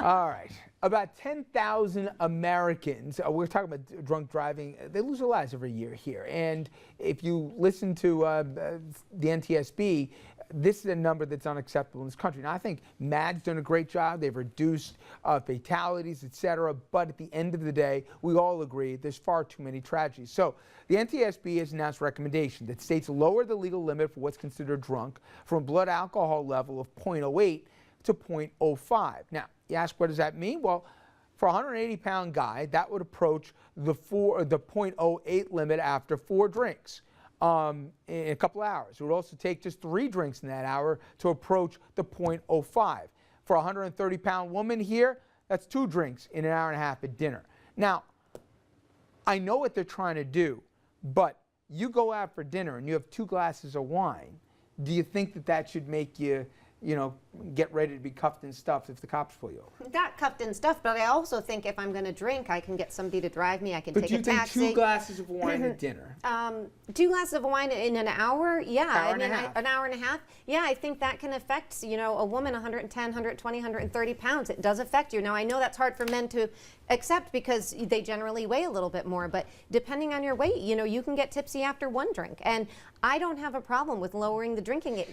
All right. About 10,000 Americans, we're talking about drunk driving, they lose their lives every year here. And if you listen to the NTSB, this is a number that's unacceptable in this country. Now, I think MAD's done a great job. They've reduced fatalities, et cetera. But at the end of the day, we all agree there's far too many tragedies. So the NTSB has announced a recommendation that states lower the legal limit for what's considered drunk from a blood alcohol level of 0.08 to 0.05. Now, you ask, what does that mean? Well, for a 180-pound guy, that would approach the 0.08 limit after 4 drinks in a couple hours. It would also take just 3 drinks in that hour to approach the 0.05. For a 130-pound woman here, that's 2 drinks in an hour and a half at dinner. Now, I know what they're trying to do, but you go out for dinner and you have 2 glasses of wine. Do you think that that should make you get ready to be cuffed and stuffed if the cops pull you over? Not cuffed and stuffed, but I also think if I'm going to drink, I can get somebody to drive me. I can take a taxi. But do you think 2 glasses of wine at dinner? 2 glasses of wine in an hour? Yeah. An hour and a half? Yeah, I think that can affect, a woman 110, 120, 130 pounds. It does affect you. Now, I know that's hard for men to accept because they generally weigh a little bit more, but depending on your weight, you can get tipsy after 1 drink. And I don't have a problem with lowering the drinking.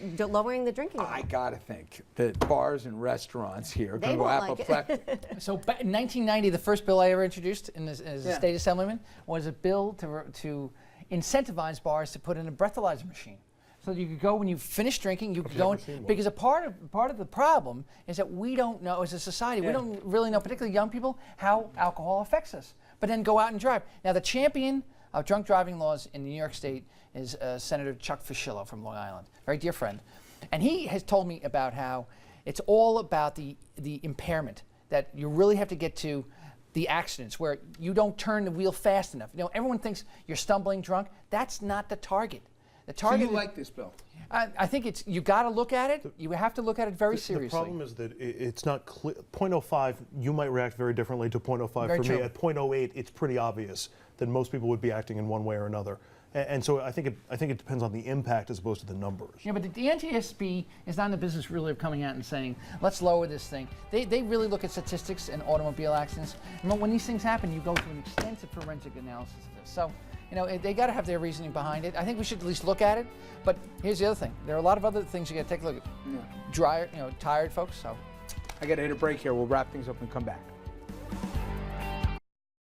I gotta think that bars and restaurants here are going to go apoplectic. So in 1990, the first bill I ever introduced as a state assemblyman was a bill to incentivize bars to put in a breathalyzer machine. So you could go when you finish drinking, you could go in, because a part of the problem is that we don't know as a society, we don't really know, particularly young people, how alcohol affects us. But then go out and drive. Now the champion of drunk driving laws in New York State is Senator Chuck Fuschillo from Long Island, very dear friend. And he has told me about how it's all about the impairment, that you really have to get to the accidents where you don't turn the wheel fast enough. Everyone thinks you're stumbling drunk. That's not the target. The target. So you like this bill? I think you got to look at it. You have to look at it very seriously. The problem is that it's not clear. 0.05, you might react very differently to 0.05 very for true. me. At 0.08, it's pretty obvious that most people would be acting in one way or another. And so I think it depends on the impact as opposed to the numbers. Yeah, but the NTSB is not in the business really of coming out and saying, let's lower this thing. They really look at statistics and automobile accidents. And when these things happen, you go through an extensive forensic analysis of this. So, they got to have their reasoning behind it. I think we should at least look at it. But here's the other thing. There are a lot of other things you got to take a look at. Tired folks. So I got to hit a break here. We'll wrap things up and come back.